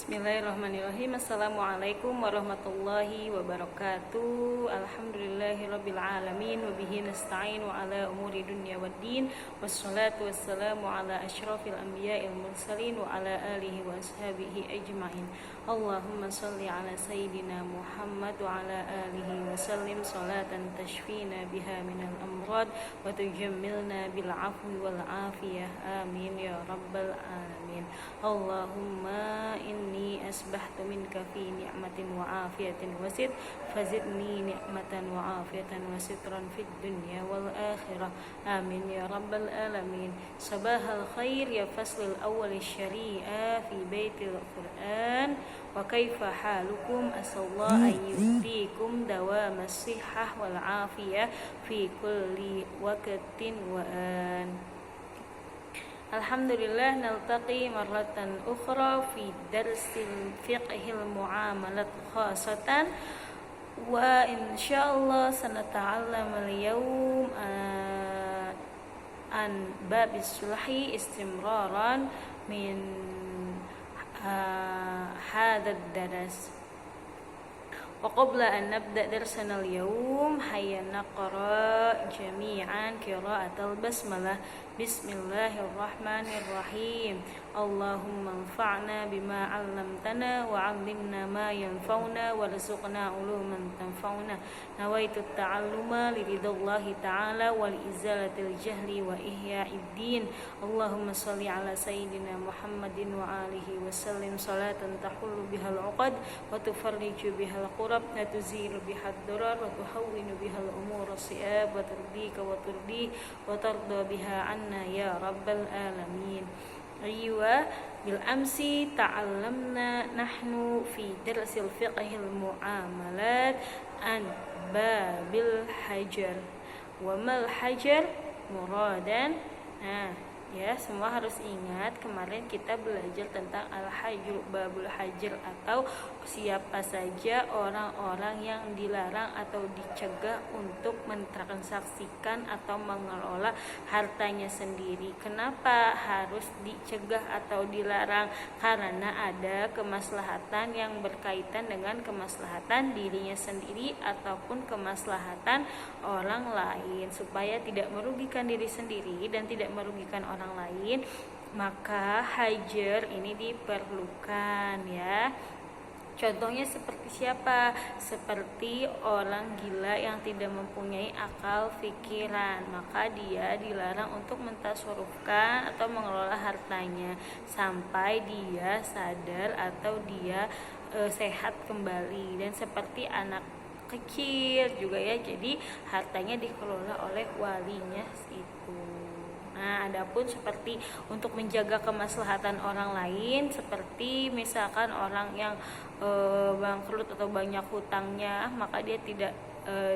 Bismillahirrahmanirrahim. Assalamualaikum warahmatullahi wabarakatuh. Alhamdulillahirabbil alamin wa bihi nasta'inu ala umuri dunya waddin. Wassalatu wassalamu ala asyrafil anbiya'il mursalin wa ala alihi wa ashabihi ajmain. Allahumma shalli ala sayyidina Muhammad wa ala alihi wa sallim salatan tashfina biha minal amrad wa tujammilna bil afwi wal afiyah. Amin ya rabbal alamin. Allahumma inni asbahtu minka fi ni'matin wa afiyatin wasid fazidni ni'matan wa afiyatan wa sitran fid dunya wal akhirah. Amin ya rabbal alamin. Sabahal khair ya faslul awwal syariah fi baitil Qur'an. Wa kaifa halukum, asallahu an yutikum dawamas sihah wal afiyah fi kulli waqtin wa an. Alhamdulillah, naltaqi marratan ukhra fi darsil fiqhil muamalat khasatan wa insyaallah sanata'allam al-yawm an babis sulhi istimraran min hadha ad-daras. Wa qabla an nabda darsana al-yawm hayya naqra jami'an qira'atal basmalah. Bismillahirrahmanirrahim. Allahumma anfa'na bima 'allamtana wa 'allimna ma yanfa'una warzuqna 'uluman tanfa'una. Nawaitu ta'alluma liridallahi ta'ala wal izalatil jahli wa ihya'id din. Allahumma shalli 'ala sayyidina Muhammadin wa alihi wa sallim salatan tahullu bihal 'uqad wa tufarriju bihal qurab wa tuzilu bihad durar wa tuhawwinu bihal umur as-si'ab wa turdika wa turdi wa tarda biha 'anna ya rabbal alamin. Aywa bil amsi ta'allamna nahnu fi darsil fiqhil muamalat an babil hajar wa mal hajar muradan. Ya, semua harus ingat kemarin kita belajar tentang al-hajr, babul hajar, atau siapa saja orang-orang yang dilarang atau dicegah untuk mentransaksikan atau mengelola hartanya sendiri. Kenapa harus dicegah atau dilarang? Karena ada kemaslahatan yang berkaitan dengan kemaslahatan dirinya sendiri ataupun kemaslahatan orang lain, supaya tidak merugikan diri sendiri dan tidak merugikan orang lain, maka hajar ini diperlukan ya. Contohnya seperti siapa? Seperti orang gila yang tidak mempunyai akal pikiran, maka dia dilarang untuk mentasarrufkan atau mengelola hartanya sampai dia sadar atau dia sehat kembali. Dan seperti anak kecil juga ya, jadi hartanya dikelola oleh walinya itu. Nah, adapun seperti untuk menjaga kemaslahatan orang lain, seperti misalkan orang yang bangkrut atau banyak hutangnya, maka dia tidak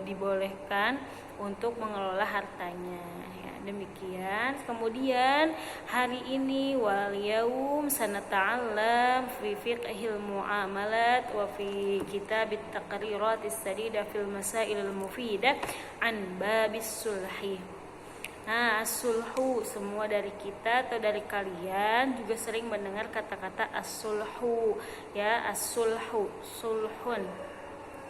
dibolehkan untuk mengelola hartanya. Ya, demikian. Kemudian hari ini wal yaum sanata'allam fi fiqhil muamalat wa fi kitabit taqriratis sadida fil masailil mufidah an babis sulhi. Nah, as-sulhu, semua dari kita atau dari kalian juga sering mendengar kata-kata as-sulhu ya, as-sulhu, sulhun.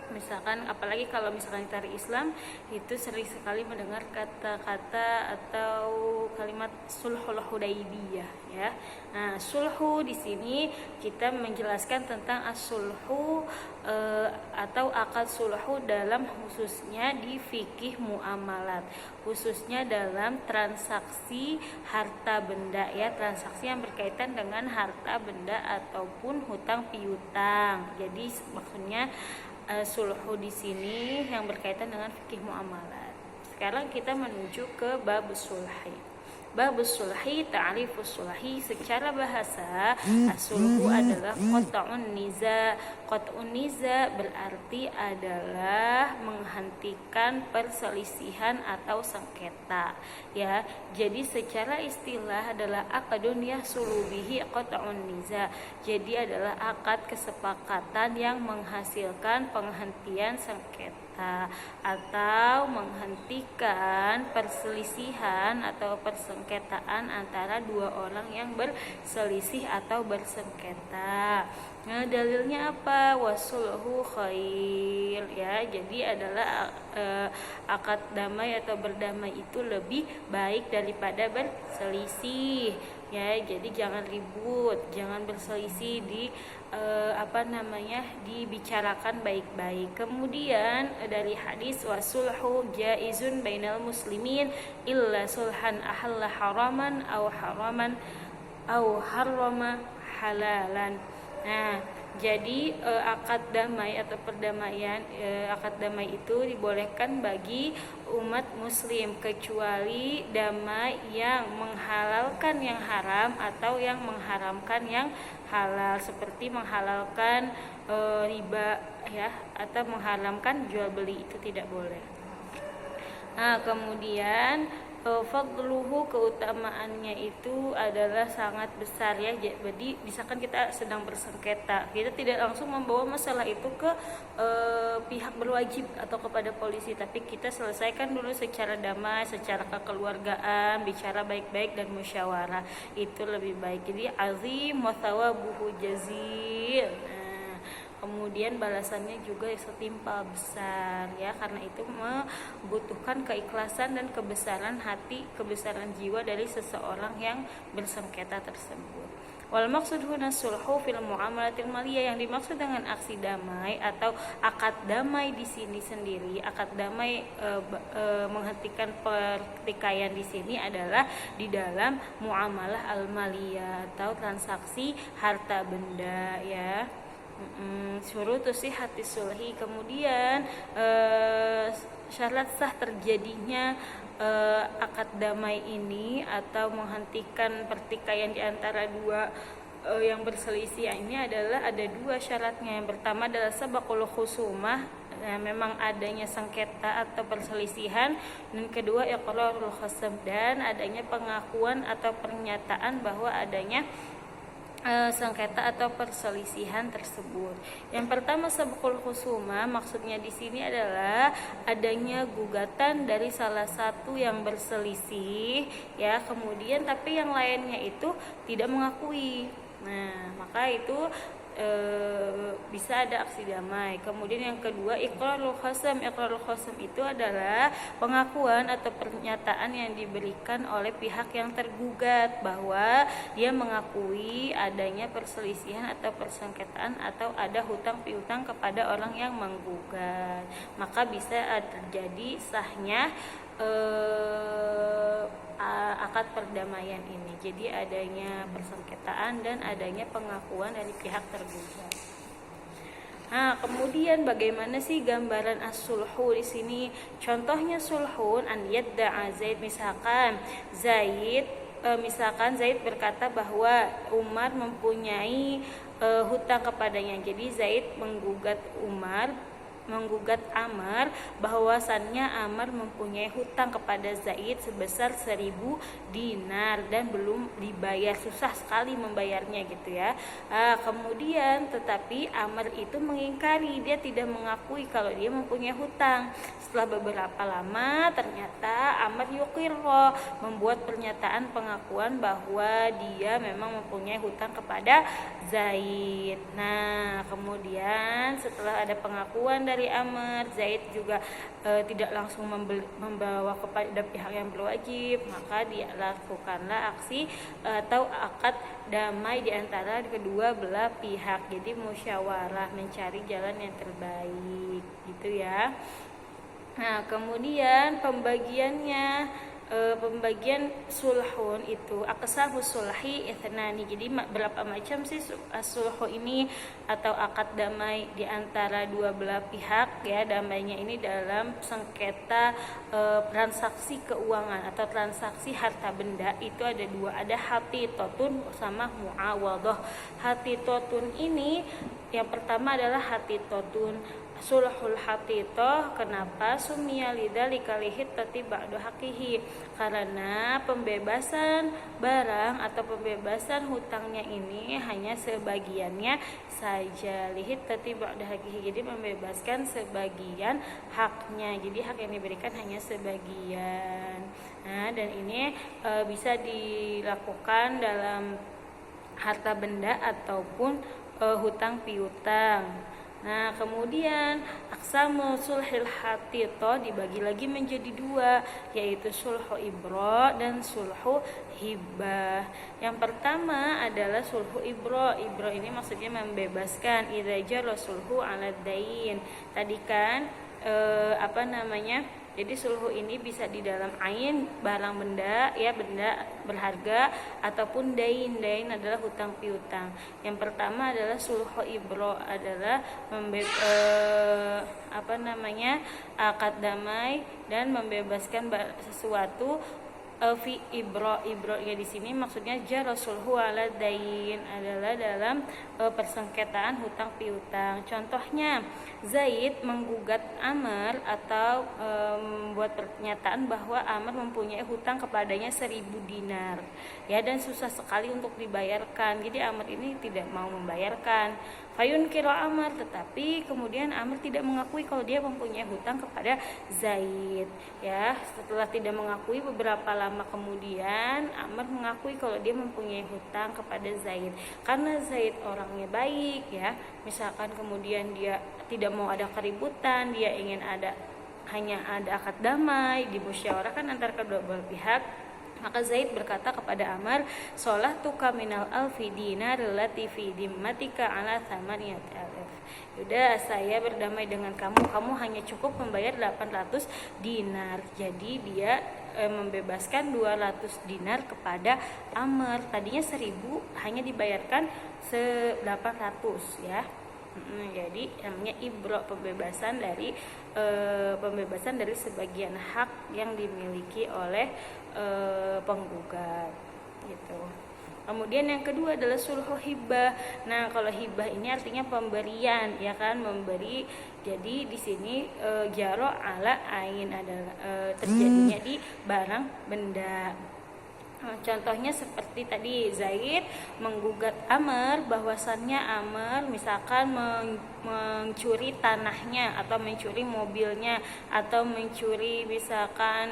Misalkan apalagi kalau misalkan dari Islam itu sering sekali mendengar kata-kata atau kalimat sulhul hudaibiyah ya. Nah, sulhu di sini kita menjelaskan tentang as-sulhu atau akad sulhu dalam khususnya di fikih muamalat, khususnya dalam transaksi harta benda ya, transaksi yang berkaitan dengan harta benda ataupun hutang piutang. Jadi maksudnya sulhu di sini yang berkaitan dengan fikih muamalat. Sekarang kita menuju ke bab sulhi. Bab sulhi, ta'rifus sulhi secara bahasa, as-sulhu adalah qat'un niza. Qat'un niza berarti adalah menghentikan perselisihan atau sengketa ya. Jadi secara istilah adalah aqdun yahsulu bihi qat'un niza. Jadi adalah akad kesepakatan yang menghasilkan penghentian sengketa. sengketa atau menghentikan perselisihan atau persengketaan antara dua orang yang berselisih atau bersengketa. Nah, dalilnya apa? Wasulhu khair, ya. Jadi adalah akad damai atau berdamai itu lebih baik daripada berselisih, ya. Jadi jangan ribut, jangan berselisih, dibicarakan baik-baik. Kemudian dari hadis wasulhu jaizun bainal muslimin illa sulhan ahalla haraman au harrama halalan. Nah, jadi akad damai atau perdamaian, akad damai itu dibolehkan bagi umat muslim kecuali damai yang menghalalkan yang haram atau yang mengharamkan yang halal, seperti menghalalkan riba, ya, atau mengharamkan jual beli, itu tidak boleh. Nah, kemudian fadluhu, keutamaannya itu adalah sangat besar, ya. Jadi misalkan kita sedang bersengketa, kita tidak langsung membawa masalah itu ke pihak berwajib atau kepada polisi, tapi kita selesaikan dulu secara damai, secara kekeluargaan, bicara baik-baik dan musyawarah, itu lebih baik. Jadi azim wa thawabuhu jazil. Kemudian balasannya juga setimpal besar, ya, karena itu membutuhkan keikhlasan dan kebesaran hati, kebesaran jiwa dari seseorang yang bersengketa tersebut. Wal maksud huna sulhu fil muamalatil maliyah, yang dimaksud dengan aksi damai atau akad damai di sini sendiri, akad damai menghentikan pertikaian di sini adalah di dalam muamalah al maliyah atau transaksi harta benda, ya. Syurutu sihhati sulhi, kemudian syarat sah terjadinya akad damai ini atau menghentikan pertikaian di antara dua yang berselisih ini adalah ada dua syaratnya. Yang pertama adalah sabaqul khusumah, memang adanya sengketa atau perselisihan, dan kedua iqrarul khasam, dan adanya pengakuan atau pernyataan bahwa adanya sengketa atau perselisihan tersebut. Yang pertama sabqul khusuma, maksudnya di sini adalah adanya gugatan dari salah satu yang berselisih, ya, kemudian tapi yang lainnya itu tidak mengakui. Nah, maka itu bisa ada aksi damai. Kemudian yang kedua iqrarul khasam. Iqrarul khasam itu adalah pengakuan atau pernyataan yang diberikan oleh pihak yang tergugat bahwa dia mengakui adanya perselisihan atau persengketaan atau ada hutang piutang kepada orang yang menggugat. Maka bisa terjadi sahnya akad perdamaian ini. Jadi adanya persengketaan dan adanya pengakuan dari pihak tergugat. Nah, kemudian bagaimana sih gambaran as-sulhu di sini? Contohnya sulhun an yadda'a Zaid, misalkan Zaid berkata bahwa Umar mempunyai hutang kepadanya. Jadi Zaid menggugat Amr bahwasannya Amr mempunyai hutang kepada Zaid sebesar 1000 dinar dan belum dibayar, susah sekali membayarnya, gitu ya. Kemudian tetapi Amr itu mengingkari, dia tidak mengakui kalau dia mempunyai hutang. Setelah beberapa lama ternyata Amr yuqirro, membuat pernyataan pengakuan bahwa dia memang mempunyai hutang kepada Zaid. Nah, kemudian setelah ada pengakuan dari Amr, Zaid juga tidak langsung membawa kepada pihak yang berwajib, maka dia lakukanlah aksi atau akad damai di antara kedua belah pihak. Jadi musyawarah, mencari jalan yang terbaik, gitu ya. Nah, kemudian pembagian sulhun itu aqsahus sulhi ithnani. Jadi berapa macam sih sulhu ini atau akad damai di antara dua belah pihak, ya. Damainya ini dalam sengketa transaksi keuangan atau transaksi harta benda itu ada dua, ada hatitotun sama muawadah. Hatitotun ini yang pertama adalah hatitotun. sulhul hatitoh, kenapa sumia lidzalika lihittati ba'du haqihi, karena pembebasan barang atau pembebasan hutangnya ini hanya sebagiannya saja, lihittati ba'du haqihi, jadi membebaskan sebagian haknya, jadi hak yang diberikan hanya sebagian. Nah, dan ini bisa dilakukan dalam harta benda ataupun hutang piutang. Nah, kemudian aqsamul sulhil hatito dibagi lagi menjadi dua, yaitu sulhu ibro dan sulhu hibah. Yang pertama adalah sulhu ibro. Ibro ini maksudnya membebaskan, idza jara sulhu ala dain. Tadi kan jadi sulhu ini bisa di dalam ain, barang benda, ya, benda berharga, ataupun dain. Dain adalah hutang piutang. Yang pertama adalah sulhu ibro, adalah akad damai dan membebaskan sesuatu fi ibro. Ya di sini maksudnya jara sulhu ala dain, adalah dalam persengketaan hutang piutang. Contohnya, Zaid menggugat Amr atau membuat pernyataan bahwa Amr mempunyai hutang kepadanya 1000 dinar, ya, dan susah sekali untuk dibayarkan. Jadi Amr ini tidak mau membayarkan. Fayun kiro Amr, tetapi kemudian Amr tidak mengakui kalau dia mempunyai hutang kepada Zaid. Ya, setelah tidak mengakui, beberapa lama kemudian Amr mengakui kalau dia mempunyai hutang kepada Zaid. Karena Zaid orangnya baik, ya. Misalkan kemudian dia tidak mau ada keributan, dia ingin hanya ada akad damai, dimusyawarahkan antara kedua belah pihak. Maka Zaid berkata kepada Amr, "Sholatuka minal alfi dinar allati fi dimmatika ala thamaniyati alif." Sudah, saya berdamai dengan kamu hanya cukup membayar 800 dinar. Jadi dia membebaskan 200 dinar kepada Amr. Tadinya 1000, hanya dibayarkan 800, ya. Jadi namanya ibro, pembebasan dari sebagian hak yang dimiliki oleh penggugat, gitu. Kemudian yang kedua adalah sulhu hibah. Nah, kalau hibah ini artinya pemberian, ya kan, memberi. Jadi di sini jaro ala ain adalah terjadinya di barang benda. Contohnya seperti tadi, Zaid menggugat Amr bahwasannya Amr misalkan mencuri tanahnya, atau mencuri mobilnya, atau mencuri misalkan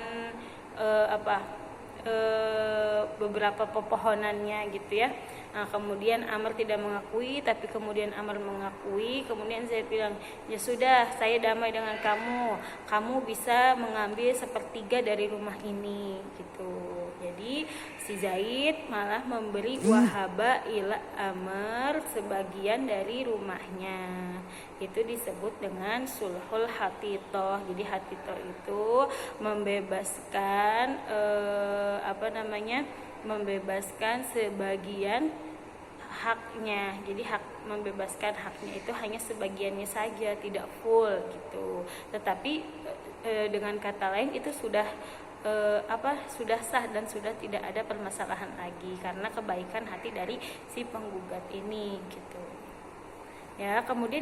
beberapa pepohonannya, gitu ya. Nah, kemudian Amr tidak mengakui, tapi kemudian Amr mengakui. Kemudian Zaid bilang, "Ya sudah, saya damai dengan kamu bisa mengambil 1/3 dari rumah ini," gitu. Jadi si Zaid malah memberi wahaba ila Amr sebagian dari rumahnya. Itu disebut dengan sulhul hatitoh. Jadi hatitoh itu membebaskan membebaskan sebagian haknya. Jadi membebaskan haknya itu hanya sebagiannya saja, tidak full, gitu. Tetapi dengan kata lain itu sudah sah dan sudah tidak ada permasalahan lagi karena kebaikan hati dari si penggugat ini, gitu. Ya, kemudian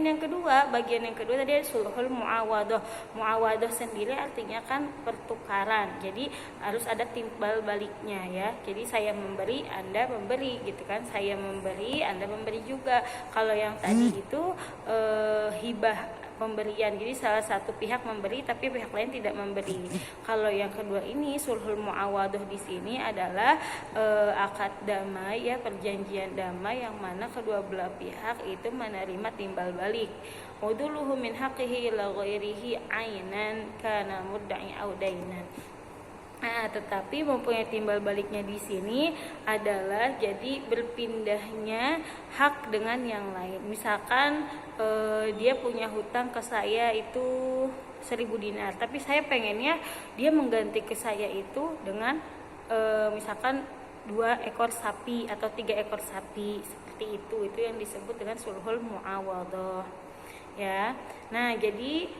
bagian yang kedua tadi ada sulhul muawadah. Muawadah sendiri artinya kan pertukaran. Jadi harus ada timbal baliknya, ya. Jadi saya memberi, Anda memberi, gitu kan. Saya memberi, Anda memberi juga. Kalau yang tadi itu hibah, pemberian. Jadi salah satu pihak memberi tapi pihak lain tidak memberi. Kalau yang kedua ini sulhul muawadah di sini adalah akad damai, ya, perjanjian damai yang mana kedua belah pihak itu menerima timbal balik. Uduluhu min haqqihi ila ghairihi ainan kana mudda'i aw dainan. Nah, tetapi mempunyai timbal baliknya di sini adalah jadi berpindahnya hak dengan yang lain. Misalkan dia punya hutang ke saya itu 1000 dinar, tapi saya pengennya dia mengganti ke saya itu dengan misalkan 2 ekor sapi atau 3 ekor sapi, seperti itu yang disebut dengan sulhul muawadah, ya. Nah, jadi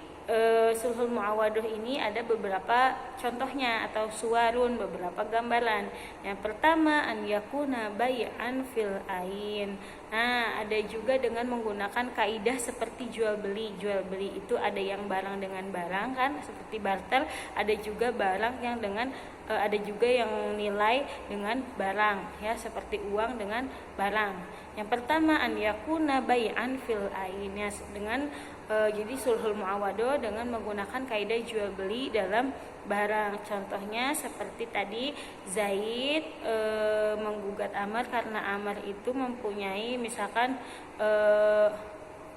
sulhul muawadah ini ada beberapa contohnya atau suwarun, beberapa gambaran. Yang pertama, an yakuna bai'an fil ain. Nah, ada juga dengan menggunakan kaidah seperti jual beli. Jual beli itu ada yang barang dengan barang kan, seperti barter, ada juga barang yang dengan ada juga yang nilai dengan barang ya, seperti uang dengan barang. Yang pertama an yakuna bai'an fil ain ya, dengan jadi sulhul muawadoh dengan menggunakan kaidah jual beli dalam barang. Contohnya seperti tadi Zaid menggugat Amr karena Amr itu mempunyai misalkan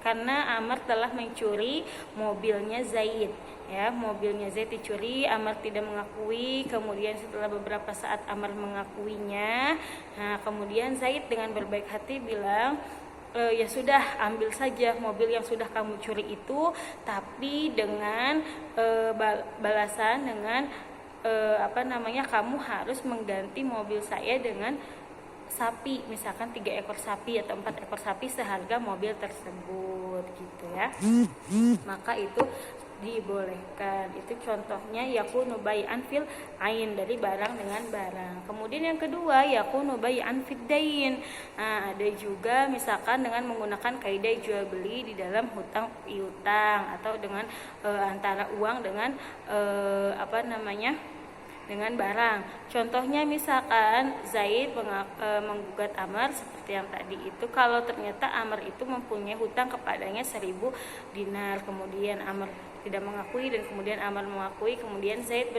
karena Amr telah mencuri mobilnya Zaid ya, mobilnya Zaid dicuri, Amr tidak mengakui, kemudian setelah beberapa saat Amr mengakuinya. Nah, kemudian Zaid dengan berbaik hati bilang, ya sudah, ambil saja mobil yang sudah kamu curi itu, tapi dengan balasan dengan kamu harus mengganti mobil saya dengan sapi, misalkan 3 ekor sapi atau 4 ekor sapi seharga mobil tersebut gitu ya. Maka itu dibolehkan. Itu contohnya yakunu bai'an fil ain, dari barang dengan barang. Kemudian yang kedua yakunu bai'an fid dain. Nah, ada juga misalkan dengan menggunakan kaidah jual beli di dalam hutang piutang atau dengan antara uang dengan dengan barang. Contohnya misalkan Zaid menggugat Amr seperti yang tadi itu, kalau ternyata Amr itu mempunyai hutang kepadanya 1000 dinar, kemudian Amr tidak mengakui dan kemudian Amr mengakui, kemudian Zaid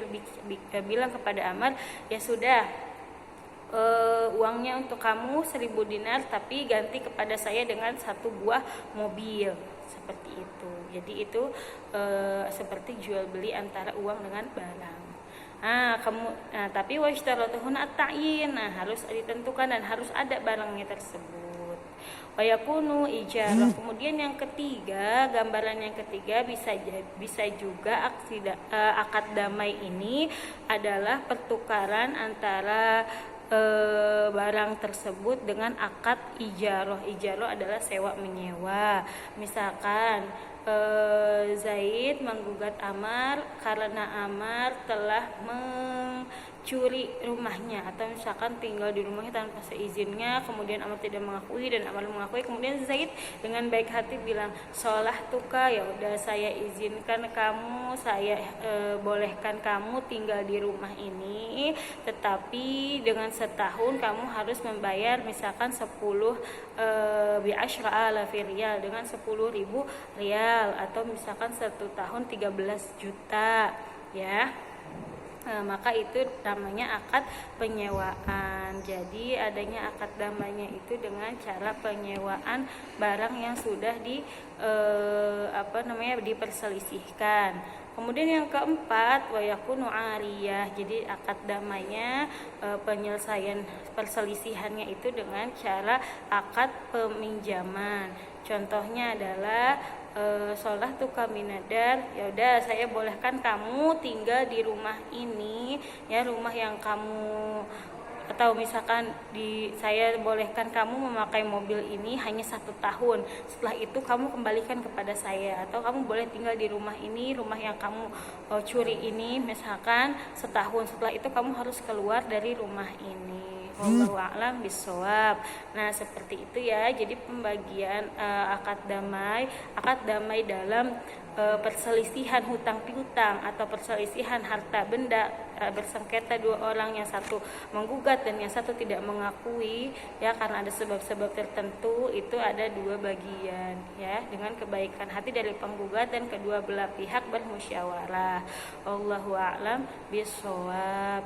bilang kepada Amr, ya sudah, uangnya untuk kamu 1000 dinar, tapi ganti kepada saya dengan 1 buah mobil, seperti itu. Jadi itu seperti jual beli antara uang dengan barang. Tapi washtaratuhun at-ta'yin, harus ditentukan dan harus ada barangnya tersebut. Wayakunu ijarah. Kemudian yang ketiga, gambaran yang ketiga bisa juga akad damai ini adalah pertukaran antara barang tersebut dengan akad ijaroh. Ijaroh adalah sewa menyewa. Misalkan Zaid menggugat Amr karena Amr telah mencuri rumahnya, atau misalkan tinggal di rumahnya tanpa seizinnya, kemudian Amr tidak mengakui dan Amr mengakui, kemudian Zaid dengan baik hati bilang, "Sholah tuka, ya udah saya izinkan kamu, saya bolehkan kamu tinggal di rumah ini, tetapi dengan setahun kamu harus membayar misalkan 10 bi'asyra alafi riyal, dengan 10.000 rial, atau misalkan 1 tahun 13 juta ya." Maka itu namanya akad penyewaan. Jadi adanya akad damainya itu dengan cara penyewaan barang yang sudah diperselisihkan. Kemudian yang keempat wayakunu ariyah. Jadi akad damainya penyelesaian perselisihannya itu dengan cara akad peminjaman. Contohnya adalah sholah tuh kami nadar, ya udah saya bolehkan kamu tinggal di rumah ini ya, rumah yang kamu, atau misalkan saya bolehkan kamu memakai mobil ini hanya 1 tahun, setelah itu kamu kembalikan kepada saya, atau kamu boleh tinggal di rumah ini, rumah yang kamu curi ini misalkan setahun, setelah itu kamu harus keluar dari rumah ini. Wallahu a'lam bishawab. Nah, seperti itu ya. Jadi pembagian akad damai dalam perselisihan hutang piutang atau perselisihan harta benda, bersengketa 2 orang, yang satu menggugat dan yang satu tidak mengakui ya, karena ada sebab-sebab tertentu, itu ada 2 bagian ya, dengan kebaikan hati dari penggugat dan kedua belah pihak bermusyawarah. Wallahu a'lam bishawab.